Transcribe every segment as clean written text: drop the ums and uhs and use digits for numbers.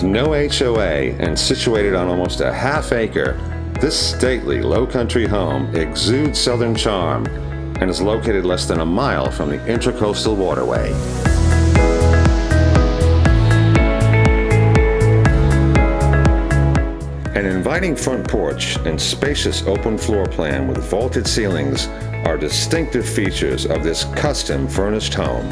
With no HOA and situated on almost a half acre, this stately Lowcountry home exudes southern charm and is located less than a mile from the Intracoastal Waterway. An inviting front porch and spacious open floor plan with vaulted ceilings are distinctive features of this custom furnished home.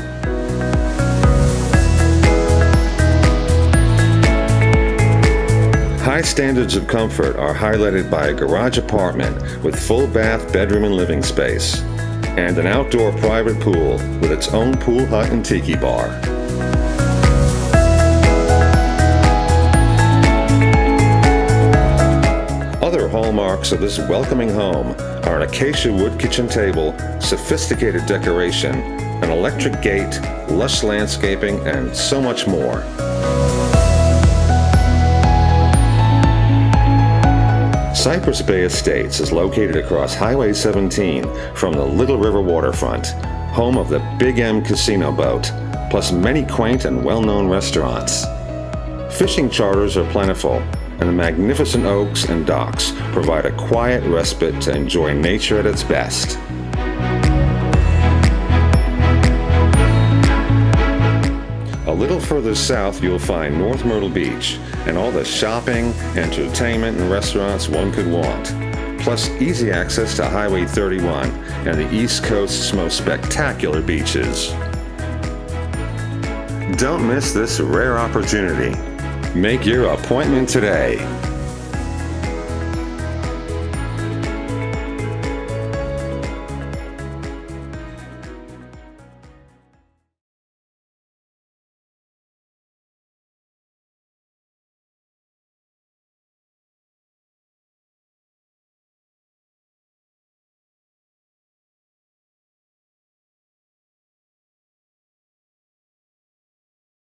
High standards of comfort are highlighted by a garage apartment with full bath, bedroom, and living space, and an outdoor private pool with its own pool hut and tiki bar. Other hallmarks of this welcoming home are an acacia wood kitchen table, sophisticated decoration, an electric gate, lush landscaping, and so much more. Cypress Bay Estates is located across Highway 17 from the Little River Waterfront, home of the Big M casino boat, plus many quaint and well-known restaurants. Fishing charters are plentiful, and the magnificent oaks and docks provide a quiet respite to enjoy nature at its best. A little further south, you'll find North Myrtle Beach and all the shopping, entertainment, and restaurants one could want, plus easy access to Highway 31 and the East Coast's most spectacular beaches. Don't miss this rare opportunity. Make your appointment today.